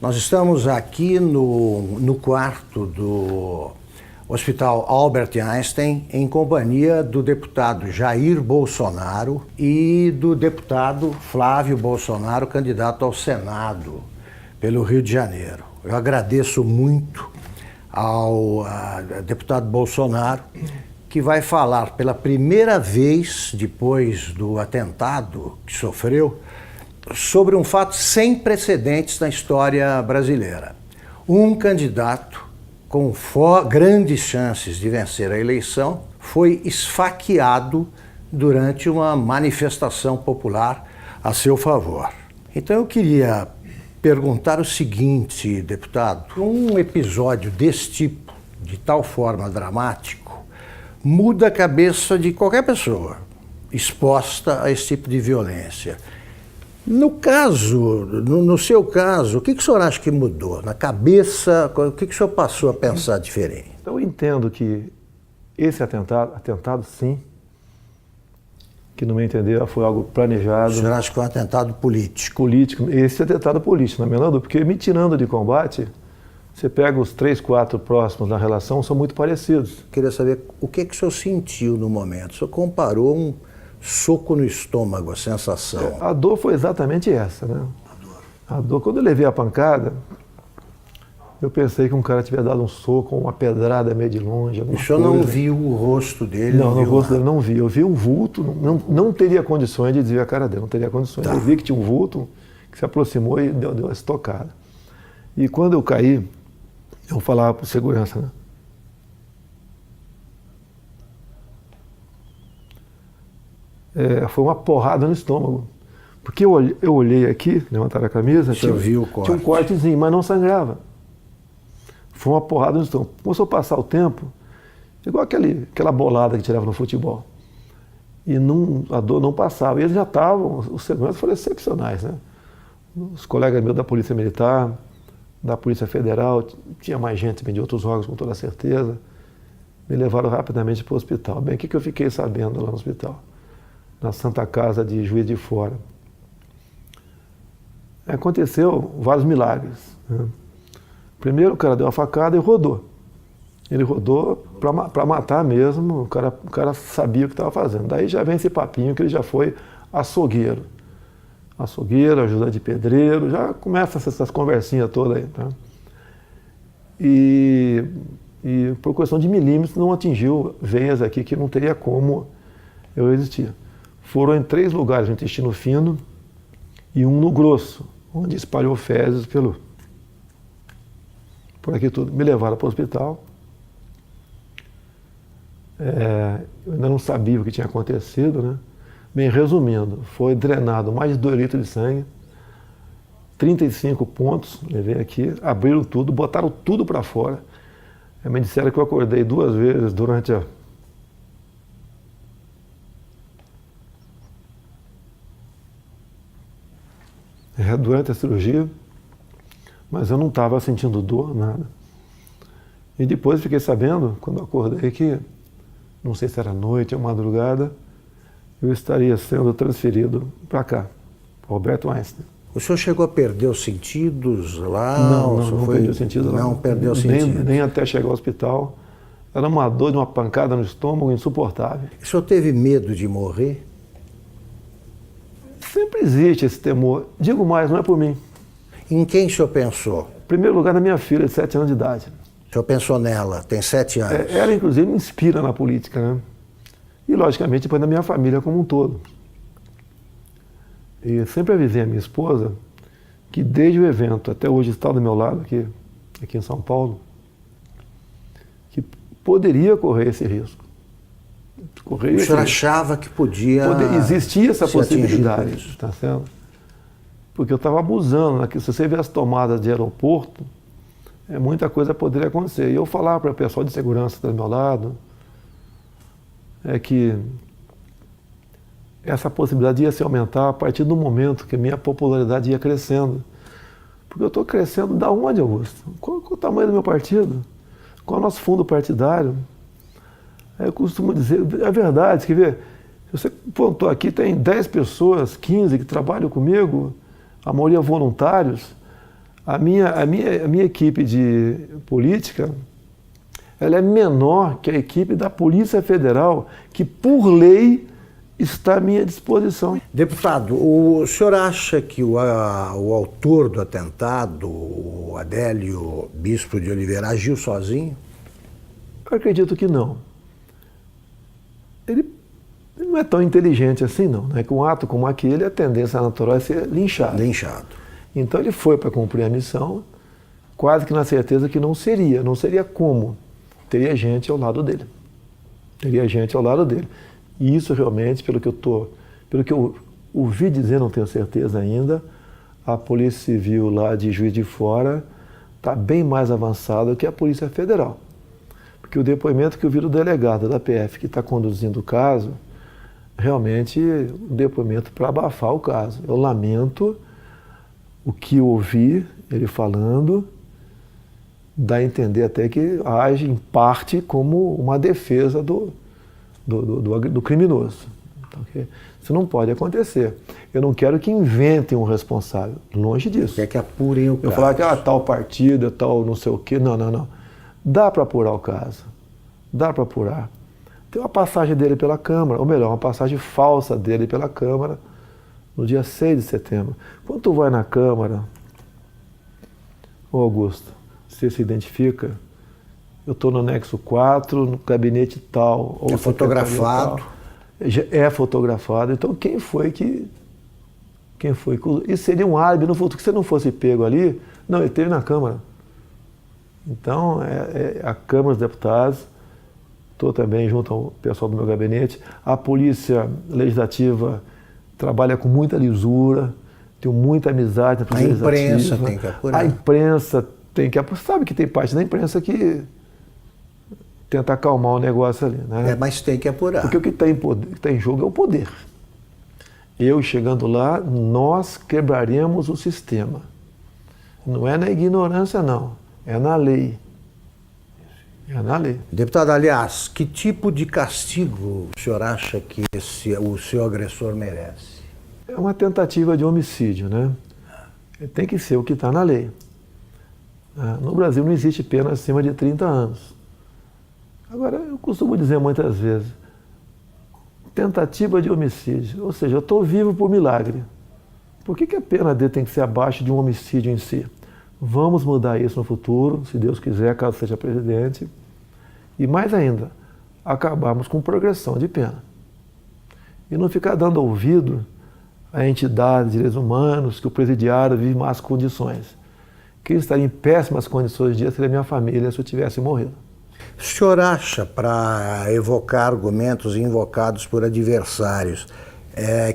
Nós estamos aqui no quarto do Hospital Albert Einstein, em companhia do deputado Jair Bolsonaro e do deputado Flávio Bolsonaro, candidato ao Senado pelo Rio de Janeiro. Eu agradeço muito ao deputado Bolsonaro, que vai falar pela primeira vez, depois do atentado que sofreu, sobre um fato sem precedentes na história brasileira. Um candidato com grandes chances de vencer a eleição foi esfaqueado durante uma manifestação popular a seu favor. Então eu queria perguntar o seguinte, deputado: um episódio desse tipo, de tal forma dramático, muda a cabeça de qualquer pessoa exposta a esse tipo de violência. No seu caso, o que o senhor acha que mudou? Na cabeça, o que o senhor passou a pensar diferente? Eu entendo que esse atentado sim, que no meu entender foi algo planejado. O senhor acha que foi um atentado político? Político, esse atentado político, na menor dúvida, porque me tirando de combate, você pega os 3, 4 próximos na relação, são muito parecidos. Queria saber o que o senhor sentiu no momento. O senhor comparou um soco no estômago, a sensação. A dor foi exatamente essa, né? A dor, quando eu levei a pancada, eu pensei que um cara tivesse dado um soco, uma pedrada meio de longe. O senhor não viu o rosto dele? Não, no rosto dele não vi. Eu vi um vulto, não teria condições de desviar a cara dele, não teria condições. Tá. Eu vi que tinha um vulto que se aproximou e deu uma estocada. E quando eu caí, eu falava para o segurança, né? Foi uma porrada no estômago. Porque eu olhei aqui, levantaram a camisa, tinha um cortezinho, mas não sangrava. Foi uma porrada no estômago. Começou a passar o tempo, igual aquela bolada que tirava no futebol. E a dor não passava. E eles já estavam, os seguranças foram excepcionais, né? Os colegas meus da Polícia Militar, da Polícia Federal, tinha mais gente também de outros órgãos, com toda certeza. Me levaram rapidamente para o hospital. Bem, o que eu fiquei sabendo lá no hospital? Na Santa Casa de Juiz de Fora. Aconteceu vários milagres, né? Primeiro o cara deu uma facada e rodou. Ele rodou para matar mesmo, o cara sabia o que estava fazendo. Daí já vem esse papinho que ele já foi açougueiro. Açougueiro, ajudante de pedreiro, já começa essas conversinhas todas aí. Tá? E por questão de milímetros não atingiu veias aqui que não teria como eu resistir. Foram em 3 lugares no intestino fino e um no grosso, onde espalhou fezes por aqui tudo. Me levaram para o hospital. Eu ainda não sabia o que tinha acontecido, né? Bem, resumindo, foi drenado mais de 2 litros de sangue, 35 pontos, levei aqui, abriram tudo, botaram tudo para fora. Me disseram que eu acordei 2 vezes durante a cirurgia, mas eu não estava sentindo dor, nada. E depois fiquei sabendo, quando eu acordei, que, não sei se era noite ou madrugada, eu estaria sendo transferido para cá, para o Albert Einstein. O senhor chegou a perder os sentidos lá? Não perdi os sentidos lá. Não perdeu os sentidos? Nem até chegar ao hospital. Era uma dor de uma pancada no estômago insuportável. O senhor teve medo de morrer? Sempre existe esse temor. Digo mais, não é por mim. Em quem o senhor pensou? Em primeiro lugar, na minha filha de 7 anos de idade. O senhor pensou nela, tem 7 anos. Ela, inclusive, me inspira na política, né? E, logicamente, depois na minha família como um todo. E sempre avisei a minha esposa que, desde o evento até hoje, está do meu lado, aqui em São Paulo, que poderia correr esse risco. O senhor achava que podia... Existia essa possibilidade, tá certo? Porque eu estava abusando, né? Que se você vê as tomadas de aeroporto, muita coisa poderia acontecer. E eu falava para o pessoal de segurança do meu lado, que essa possibilidade ia se aumentar a partir do momento que a minha popularidade ia crescendo. Porque eu estou crescendo da onde, Augusto? Qual é o tamanho do meu partido? Qual é o nosso fundo partidário? Eu costumo dizer, é verdade, quer ver? Se você pontuar aqui, tem 10 pessoas, 15 que trabalham comigo, a maioria voluntários. A minha equipe de política, ela é menor que a equipe da Polícia Federal, que por lei está à minha disposição. Deputado, o senhor acha que o autor do atentado, o Adélio Bispo de Oliveira, agiu sozinho? Eu acredito que não. Ele não é tão inteligente assim, não. Né? Com um ato como aquele, a tendência natural é ser linchado. Então ele foi para cumprir a missão, quase que na certeza que não seria como. Teria gente ao lado dele. E isso realmente, pelo que eu ouvi dizer, não tenho certeza ainda, a Polícia Civil lá de Juiz de Fora está bem mais avançada que a Polícia Federal. Porque o depoimento que eu vi do delegado da PF que está conduzindo o caso, realmente um depoimento para abafar o caso. Eu lamento o que eu ouvi ele falando, dá a entender até que age em parte como uma defesa do criminoso. Então, isso não pode acontecer. Eu não quero que inventem um responsável, longe disso. Quer que apurem o caso. Eu falar que tal partido, tal não sei o quê, não. Dá para apurar o caso, dá para apurar. Tem uma passagem dele pela Câmara, ou melhor, uma passagem falsa dele pela Câmara, no dia 6 de setembro. Quando tu vai na Câmara, ô Augusto, você se identifica, eu estou no anexo 4, no gabinete tal. Ou é fotografado. Tal. É fotografado. Então quem foi que... Isso seria um álibi no futuro, que se não fosse pego ali, não, ele esteve na Câmara. Então, a Câmara dos Deputados, estou também junto ao pessoal do meu gabinete, a Polícia Legislativa trabalha com muita lisura, tenho muita amizade na Polícia Legislativa. A imprensa tem que apurar. A imprensa tem que apurar. Sabe que tem parte da imprensa que tenta acalmar o negócio ali, né? Mas tem que apurar. Porque o que está em jogo é o poder. Eu chegando lá, nós quebraremos o sistema. Não é na ignorância, não. É na lei. É na lei. Deputado, aliás, que tipo de castigo o senhor acha que o seu agressor merece? É uma tentativa de homicídio, né? Tem que ser o que está na lei. No Brasil não existe pena acima de 30 anos. Agora, eu costumo dizer muitas vezes, tentativa de homicídio, ou seja, eu estou vivo por milagre. Por que a pena dele tem que ser abaixo de um homicídio em si? Vamos mudar isso no futuro, se Deus quiser, caso seja presidente. E mais ainda, acabarmos com progressão de pena. E não ficar dando ouvido a entidades de direitos humanos que o presidiário vive em más condições. Quem estaria em péssimas condições de dia seria minha família se eu tivesse morrido. O senhor acha, para evocar argumentos invocados por adversários,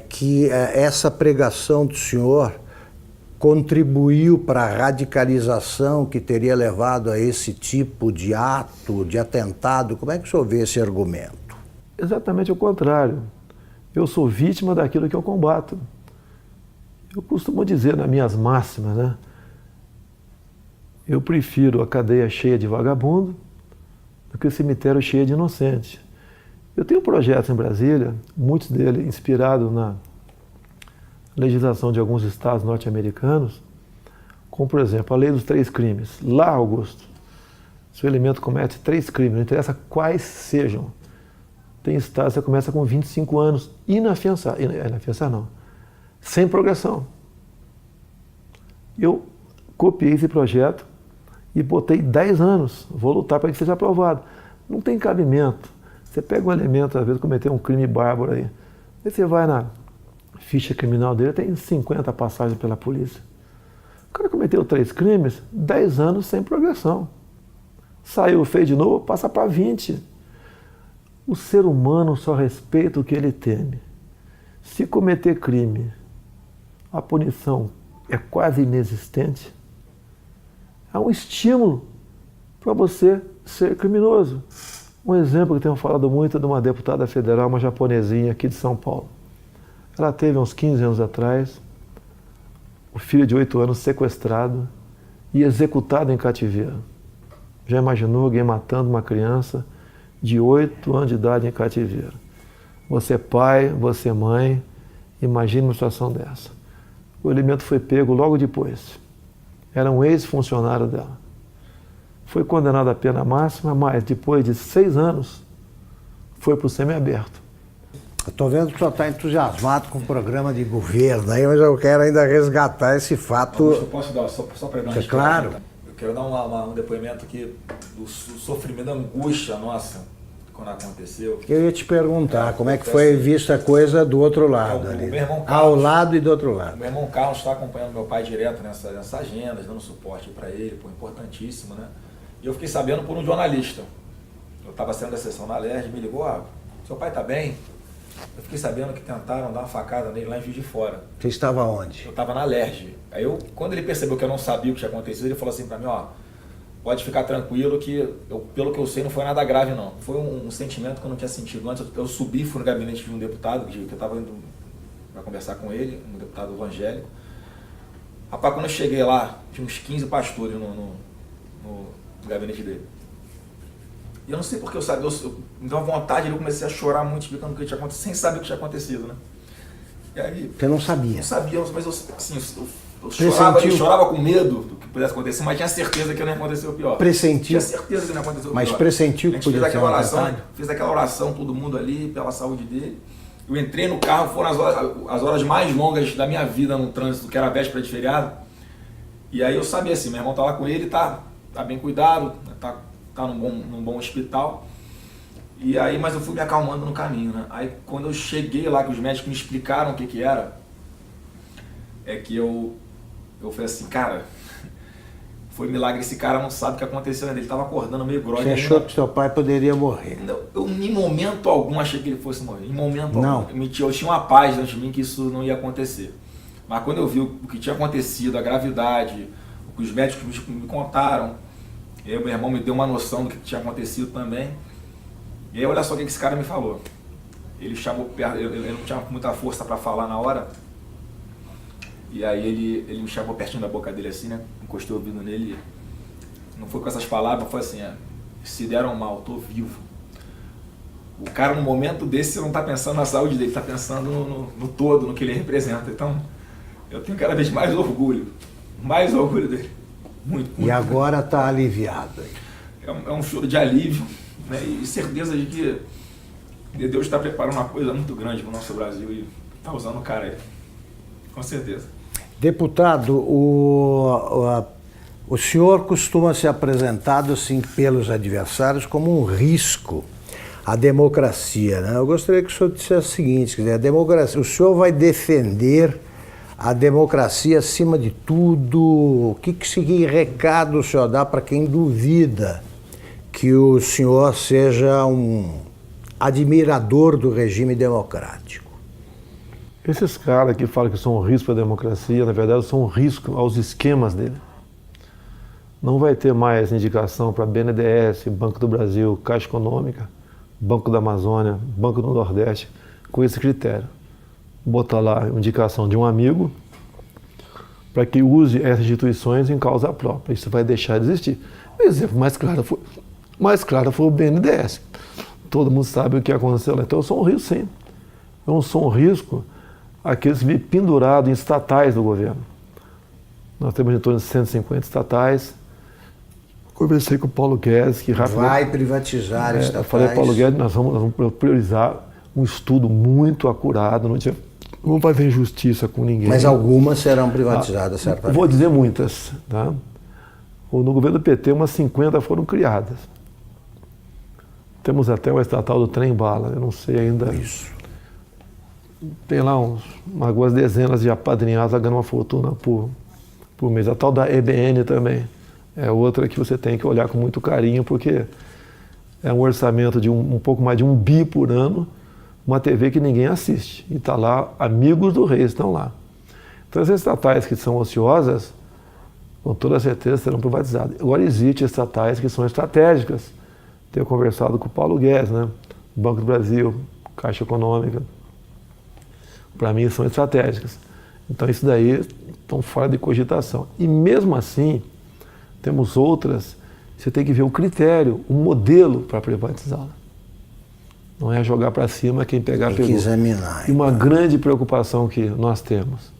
que essa pregação do senhor contribuiu para a radicalização que teria levado a esse tipo de ato, de atentado? Como é que o senhor vê esse argumento? Exatamente o contrário. Eu sou vítima daquilo que eu combato. Eu costumo dizer nas minhas máximas, né? Eu prefiro a cadeia cheia de vagabundo do que o cemitério cheio de inocente. Eu tenho projetos em Brasília, muitos deles inspirados na legislação de alguns estados norte-americanos, como, por exemplo, a lei dos 3 crimes. Lá, Augusto, se o elemento comete 3 crimes, não interessa quais sejam, tem estados que você começa com 25 anos, inafiançar não, sem progressão. Eu copiei esse projeto e botei 10 anos, vou lutar para que seja aprovado. Não tem cabimento. Você pega um elemento, às vezes, cometer um crime bárbaro aí você vai na ficha criminal dele, tem 50 passagens pela polícia. O cara cometeu 3 crimes, 10 anos sem progressão. Saiu, fez de novo, passa para 20. O ser humano só respeita o que ele teme. Se cometer crime, a punição é quase inexistente, é um estímulo para você ser criminoso. Um exemplo que eu tenho falado muito é de uma deputada federal, uma japonesinha aqui de São Paulo. Ela teve uns 15 anos atrás, o filho de 8 anos sequestrado e executado em cativeiro. Já imaginou alguém matando uma criança de 8 anos de idade em cativeiro? Você é pai, você é mãe, imagine uma situação dessa. O elemento foi pego logo depois. era um ex-funcionário dela. Foi condenado à pena máxima, mas depois de 6 anos foi para o semiaberto. Estou vendo que o senhor está entusiasmado com o programa de governo aí, mas eu quero ainda resgatar esse fato. Eu posso dar, só para dar uma claro. Eu quero dar um depoimento aqui do sofrimento, da angústia nossa quando aconteceu. Eu ia te perguntar como é que foi vista a coisa do outro lado ali. Meu irmão Carlos, ao lado e do outro lado. Meu irmão Carlos está acompanhando meu pai direto nessa agenda, dando suporte para ele, importantíssimo, né? E eu fiquei sabendo por um jornalista. Eu estava saindo da sessão na LERJ, me ligou, seu pai está bem? Eu fiquei sabendo que tentaram dar uma facada nele lá em Juiz de Fora. Você estava onde? Eu estava na LERJ. Aí quando ele percebeu que eu não sabia o que tinha acontecido, ele falou assim para mim, pode ficar tranquilo que, pelo que eu sei, não foi nada grave não. Foi um sentimento que eu não tinha sentido antes. Eu subi, fui no gabinete de um deputado, que eu estava indo para conversar com ele, um deputado evangélico. Rapaz, quando eu cheguei lá, tinha uns 15 pastores no gabinete dele. E eu não sei porque eu sabia, me deu uma vontade, eu comecei a chorar muito, explicando o que tinha acontecido, sem saber o que tinha acontecido, né? E aí, você não sabia? Não sabia, mas eu chorava com medo do que pudesse acontecer, mas tinha certeza que não ia acontecer o pior. Pressentiu? Tinha certeza que não ia acontecer o pior. Mas pressentiu que podia ser fez aquela oração, todo mundo ali, pela saúde dele. Eu entrei no carro, foram as horas mais longas da minha vida no trânsito, que era a véspera de feriado. E aí eu sabia assim, meu irmão tá lá com ele, tá bem cuidado, tá num bom hospital. E aí, mas eu fui me acalmando no caminho, né? Aí quando eu cheguei lá, que os médicos me explicaram o que era, é que eu falei assim, cara, foi milagre, esse cara não sabe o que aconteceu ainda, ele estava acordando meio grogue. Você achou que seu pai poderia morrer? Eu em momento algum achei que ele fosse morrer, em momento não. Algum. Eu tinha uma paz dentro de mim que isso não ia acontecer. Mas quando eu vi o que tinha acontecido, a gravidade, o que os médicos me contaram, e aí meu irmão me deu uma noção do que tinha acontecido também. E aí olha só o que esse cara me falou. Ele chamou perto, ele não tinha muita força para falar na hora. E aí ele me chamou pertinho da boca dele assim, né? Encostei o ouvido nele. Não foi com essas palavras, foi assim, se deram mal, tô vivo. O cara no momento desse não tá pensando na saúde dele, tá pensando no todo, no que ele representa. Então, eu tenho cada vez mais orgulho dele. Muito. E agora está aliviado. É um choro de alívio, né? E certeza de que Deus está preparando uma coisa muito grande para o nosso Brasil e está usando o cara aí. Com certeza. Deputado, o senhor costuma ser apresentado assim pelos adversários como um risco à democracia, né? Eu gostaria que o senhor dissesse o seguinte, quer dizer, a democracia, o senhor vai defender a democracia acima de tudo? Que recado o senhor dá para quem duvida que o senhor seja um admirador do regime democrático? Esses caras que falam que são um risco para a democracia, na verdade, são um risco aos esquemas dele. Não vai ter mais indicação para BNDES, Banco do Brasil, Caixa Econômica, Banco da Amazônia, Banco do Nordeste, com esse critério. Botar lá a indicação de um amigo para que use essas instituições em causa própria. Isso vai deixar de existir. O exemplo mais claro foi o BNDES. Todo mundo sabe o que aconteceu lá. Então eu sou um risco, sim. Eu não sou um risco àqueles que vivem pendurados em estatais do governo. Nós temos em torno de 150 estatais. Conversei com o Paulo Guedes, que rapidamente... Vai privatizar estatais. Eu falei, Paulo Guedes, nós vamos priorizar um estudo muito acurado, não vamos fazer injustiça com ninguém. Mas algumas serão privatizadas, certamente. Vou dizer muitas. Tá? No governo do PT, umas 50 foram criadas. Temos até o estatal do trem-bala, eu não sei ainda. Isso. Tem lá algumas dezenas de apadrinhados ganhando uma fortuna por mês. A tal da EBN também. É outra que você tem que olhar com muito carinho, porque é um orçamento de um pouco mais de 1 bi por ano, uma TV que ninguém assiste. E está lá, amigos do rei estão lá. Então, essas estatais que são ociosas, com toda certeza serão privatizadas. Agora, existem estatais que são estratégicas. Tenho conversado com o Paulo Guedes, né? Banco do Brasil, Caixa Econômica. Para mim, são estratégicas. Então, isso daí estão fora de cogitação. E mesmo assim, temos outras, você tem que ver o critério, o modelo para privatizá-la. Não é jogar para cima, quem pegar, tem pegou. Que examinar. E uma grande preocupação que nós temos.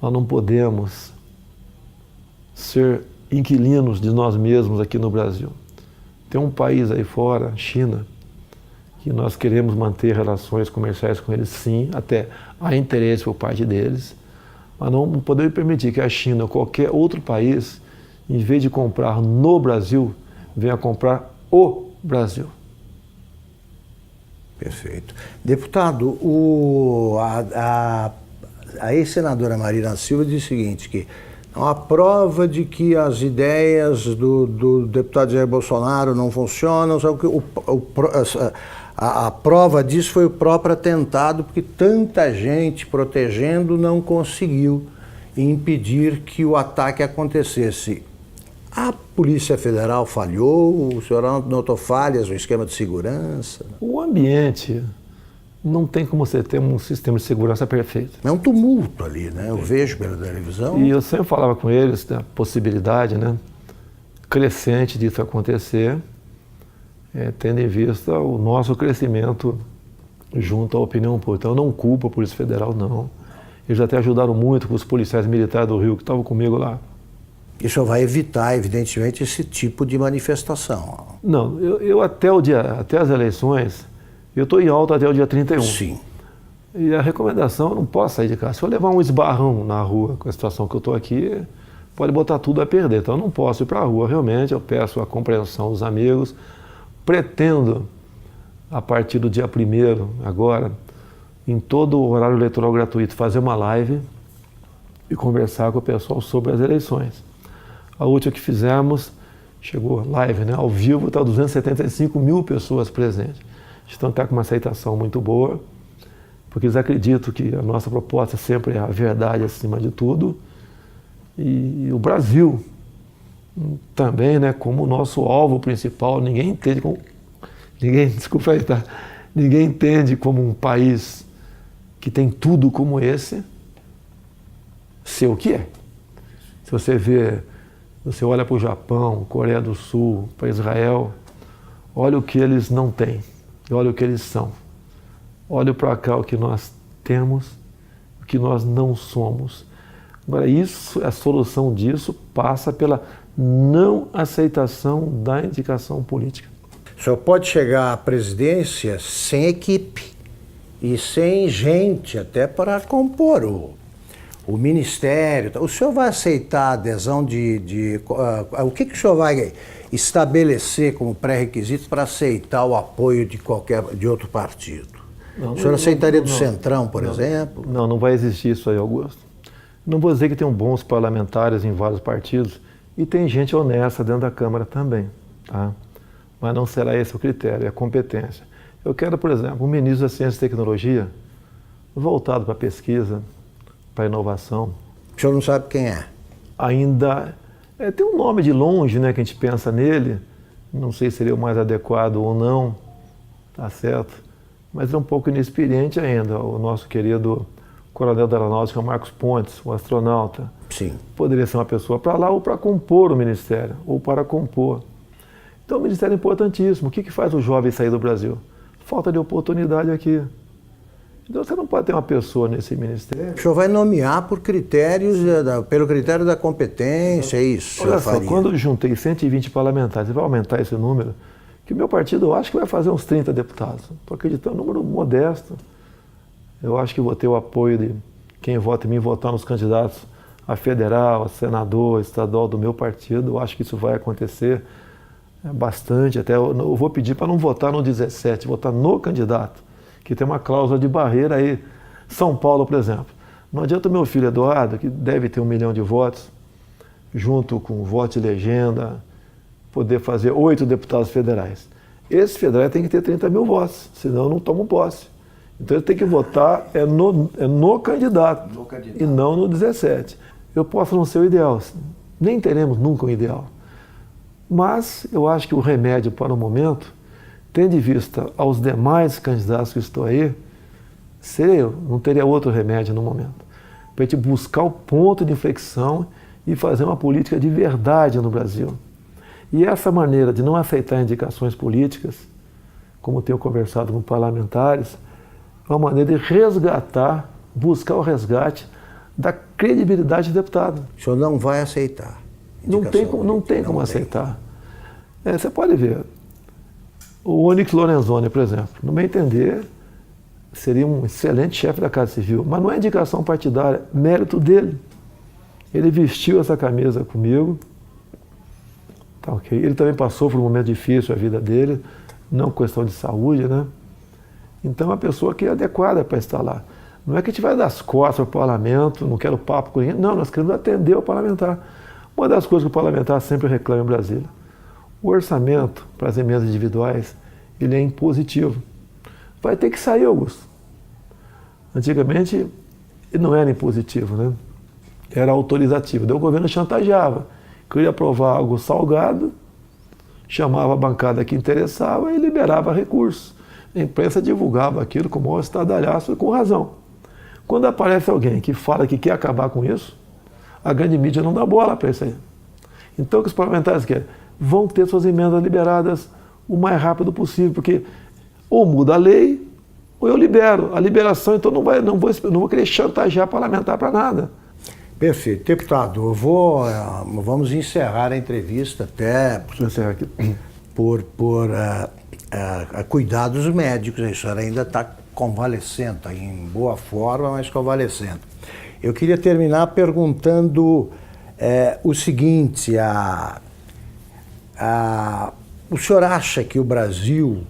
Nós não podemos ser inquilinos de nós mesmos aqui no Brasil. Tem um país aí fora, China, que nós queremos manter relações comerciais com eles, sim, até há interesse por parte deles, mas não podemos permitir que a China ou qualquer outro país, em vez de comprar no Brasil, venha comprar o Brasil. Perfeito. Deputado, a ex-senadora Marina Silva disse o seguinte, que a prova de que as ideias do deputado Jair Bolsonaro não funcionam, a prova disso foi o próprio atentado, porque tanta gente protegendo não conseguiu impedir que o ataque acontecesse. A Polícia Federal falhou? O senhor notou falhas no esquema de segurança? O ambiente não tem como você ter um sistema de segurança perfeito. É um tumulto ali, né? Eu vejo pela televisão. E eu sempre falava com eles da possibilidade, né, crescente disso acontecer, tendo em vista o nosso crescimento junto à opinião pública. Então eu não culpo a Polícia Federal, não. Eles até ajudaram muito com os policiais militares do Rio que estavam comigo lá. Isso vai evitar, evidentemente, esse tipo de manifestação. Não, eu até as eleições, eu estou em alta até o dia 31. Sim. E a recomendação, eu não posso sair de casa. Se eu levar um esbarrão na rua com a situação que eu estou aqui, pode botar tudo a perder. Então eu não posso ir para a rua, realmente. Eu peço a compreensão dos amigos. Pretendo, a partir do dia 1º, agora, em todo o horário eleitoral gratuito, fazer uma live e conversar com o pessoal sobre as eleições. A última que fizemos, chegou live, né, ao vivo, está 275 mil pessoas presentes. Então está com uma aceitação muito boa, porque eles acreditam que a nossa proposta sempre é a verdade acima de tudo. E o Brasil também, né, como o nosso alvo principal, ninguém entende como um país que tem tudo como esse, ser o que é. Se você olha para o Japão, Coreia do Sul, para Israel, olha o que eles não têm, olha o que eles são. Olha para cá o que nós temos, o que nós não somos. Agora, a solução disso passa pela não aceitação da indicação política. O senhor pode chegar à presidência sem equipe e sem gente, até para compor o ministério. O senhor vai aceitar a adesão o que o senhor vai estabelecer como pré-requisitos para aceitar o apoio de outro partido? O senhor aceitaria do Centrão, por exemplo? Não vai existir isso aí, Augusto. Não vou dizer que tem bons parlamentares em vários partidos e tem gente honesta dentro da Câmara também, tá? Mas não será esse o critério, é a competência. Eu quero, por exemplo, um ministro da Ciência e Tecnologia voltado para a pesquisa, para a inovação. O senhor não sabe quem é? Ainda tem um nome de longe, né, que a gente pensa nele, não sei se seria o mais adequado ou não, tá certo? Mas é um pouco inexperiente ainda, o nosso querido coronel da Aeronáutica, Marcos Pontes, o astronauta. Sim. Poderia ser uma pessoa para lá ou para compor o ministério, ou para compor. Então o ministério é importantíssimo. O que faz o jovem sair do Brasil? Falta de oportunidade aqui. Então você não pode ter uma pessoa nesse ministério. O senhor vai nomear por critérios, pelo critério da competência, é isso? Olha só, quando eu juntei 120 parlamentares, e vai aumentar esse número, que o meu partido eu acho que vai fazer uns 30 deputados. Estou acreditando, um número modesto. Eu acho que vou ter o apoio de quem vota em mim, votar nos candidatos a federal, a senador, a estadual do meu partido. Eu acho que isso vai acontecer bastante. Até eu vou pedir para não votar no 17, votar no candidato, que tem uma cláusula de barreira aí. São Paulo, por exemplo. Não adianta o meu filho Eduardo, que deve ter 1 milhão de votos, junto com o voto de legenda, poder fazer 8 deputados federais. Esses federais têm que ter 30 mil votos, senão não tomam posse. Então ele tem que votar no candidato, e não no 17. Eu posso não ser o ideal, nem teremos nunca um ideal. Mas eu acho que o remédio para o momento, tendo em vista aos demais candidatos que estão aí, seria eu, não teria outro remédio no momento. Para a gente buscar o ponto de inflexão e fazer uma política de verdade no Brasil. E essa maneira de não aceitar indicações políticas, como tenho conversado com parlamentares, é uma maneira de resgatar, buscar o resgate da credibilidade do deputado. O senhor não vai aceitar? Não tem como aceitar. Você pode ver, o Onyx Lorenzoni, por exemplo, no meu entender, seria um excelente chefe da Casa Civil, mas não é indicação partidária, mérito dele. Ele vestiu essa camisa comigo, tá ok? Ele também passou por um momento difícil a vida dele, não questão de saúde, né? Então é uma pessoa que é adequada para estar lá. Não é que a gente vai dar as costas para o parlamento, não quero papo com ninguém, não, nós queremos atender o parlamentar. Uma das coisas que o parlamentar sempre reclama em Brasília, o orçamento para as emendas individuais, ele é impositivo. Vai ter que sair, Augusto. Antigamente, ele não era impositivo, né? Era autorizativo. Daí o governo chantageava. Queria aprovar algo salgado, chamava a bancada que interessava e liberava recursos. A imprensa divulgava aquilo com o maior estardalhaço e com razão. Quando aparece alguém que fala que quer acabar com isso, a grande mídia não dá bola para isso aí. Então o que os parlamentares querem? Vão ter suas emendas liberadas o mais rápido possível, porque ou muda a lei, ou eu libero. A liberação, então, não vou querer chantagear parlamentar para nada. Perfeito. Deputado, vamos encerrar a entrevista até por cuidados médicos. A senhora ainda está convalescendo, está em boa forma, mas convalescendo. Eu queria terminar perguntando o seguinte, o senhor acha que o Brasil,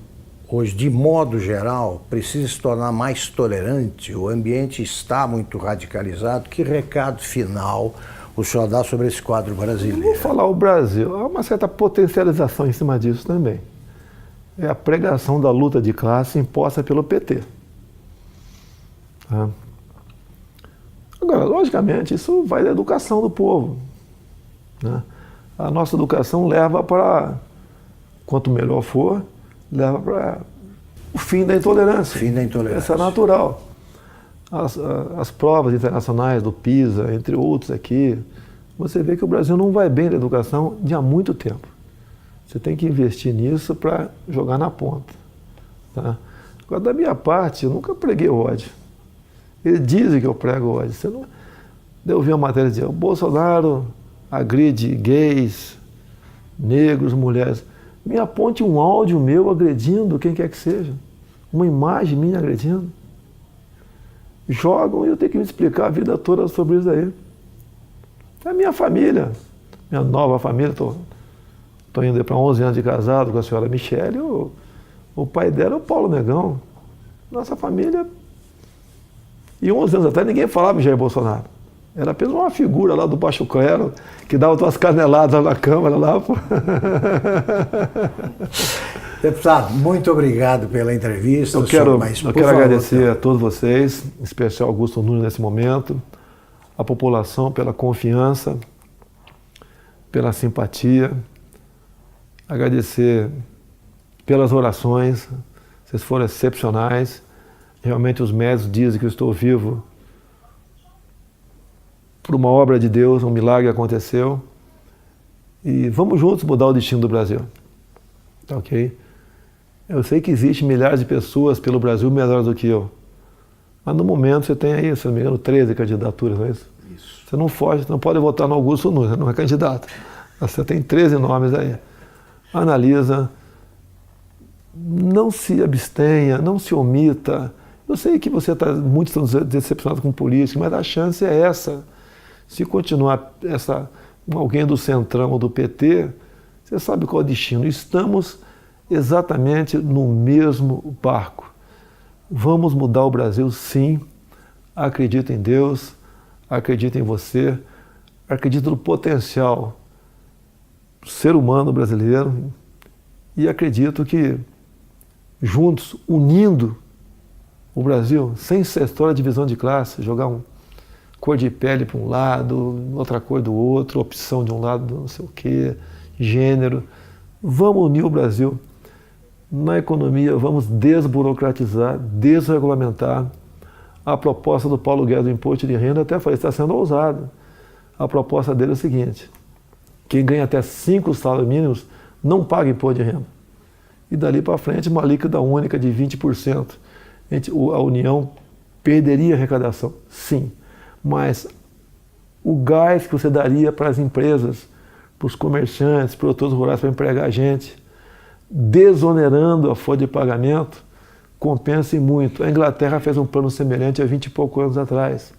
hoje, de modo geral, precisa se tornar mais tolerante? O ambiente está muito radicalizado. Que recado final o senhor dá sobre esse quadro brasileiro? Vou falar o Brasil. Há uma certa potencialização em cima disso também. É a pregação da luta de classe imposta pelo PT. Agora, logicamente, isso vai da educação do povo, né? A nossa educação leva para, quanto melhor for, leva para o fim da intolerância. Fim da intolerância. Isso é natural. As provas internacionais do PISA, entre outros aqui, você vê que o Brasil não vai bem na educação de há muito tempo. Você tem que investir nisso para jogar na ponta. Tá? Agora, da minha parte, eu nunca preguei ódio. Eles dizem que eu prego ódio. Eu vi uma matéria dizendo, o Bolsonaro agride gays, negros, mulheres. Me aponte um áudio meu agredindo quem quer que seja. Uma imagem minha agredindo. Jogam e eu tenho que me explicar a vida toda sobre isso aí. É a minha família, minha nova família. Estou indo para 11 anos de casado com a senhora Michele. O pai dela é o Paulo Negão. Nossa família. E 11 anos atrás ninguém falava em Jair Bolsonaro. Era apenas uma figura lá do baixo clero que dava umas caneladas na Câmara lá. Deputado, muito obrigado pela entrevista. Eu quero agradecer a todos vocês, em especial Augusto Nunes nesse momento, a população pela confiança, pela simpatia, agradecer pelas orações, vocês foram excepcionais. Realmente os médicos dizem que eu estou vivo por uma obra de Deus, um milagre aconteceu. E vamos juntos mudar o destino do Brasil. Tá ok? Eu sei que existem milhares de pessoas pelo Brasil melhores do que eu. Mas no momento você tem aí, se não me engano, 13 candidaturas, não é isso? Isso. Você não foge, você não pode votar no Augusto Nunes, não é candidato. Você tem 13 nomes aí. Analisa, não se abstenha, não se omita. Eu sei que você está muito decepcionado com política, mas a chance é essa. Se continuar alguém do Centrão ou do PT, você sabe qual é o destino. Estamos exatamente no mesmo barco. Vamos mudar o Brasil, sim. Acredito em Deus, acredito em você, acredito no potencial do ser humano brasileiro e acredito que juntos, unindo o Brasil, sem essa história de divisão de classe, jogar cor de pele para um lado, outra cor do outro, opção de um lado, não sei o quê, gênero. Vamos unir o Brasil. Na economia, vamos desburocratizar, desregulamentar. A proposta do Paulo Guedes do imposto de renda, até falei, está sendo ousada. A proposta dele é o seguinte, quem ganha até 5 salários mínimos não paga imposto de renda. E dali para frente, uma líquida única de 20%. A União perderia a arrecadação, sim. Mas o gás que você daria para as empresas para os comerciantes, produtores rurais para empregar gente, desonerando a folha de pagamento, compensa muito. A Inglaterra fez um plano semelhante há 20 e poucos anos atrás.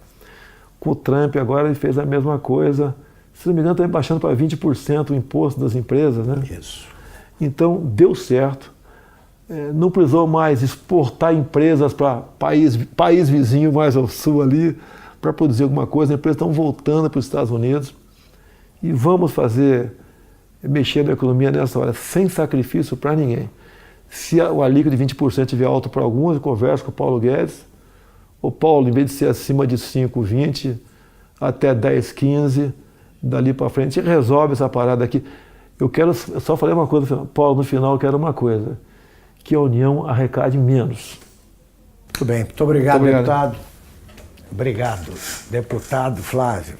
Com o Trump agora ele fez a mesma coisa. Se não me engano, está baixando para 20% o imposto das empresas, né? Isso. Então, deu certo. Não precisou mais exportar empresas para país vizinho mais ao sul ali para produzir alguma coisa. As empresas estão voltando para os Estados Unidos e vamos mexer na economia nessa hora, sem sacrifício para ninguém. Se o alíquota de 20% estiver alto para alguns, eu converso com o Paulo Guedes. O Paulo, em vez de ser acima de 5, 20, até 10, 15, dali para frente, resolve essa parada aqui. Eu só falei uma coisa, Paulo, no final eu quero uma coisa, que a União arrecade menos. Muito bem, muito obrigado, deputado. Obrigado, deputado Flávio.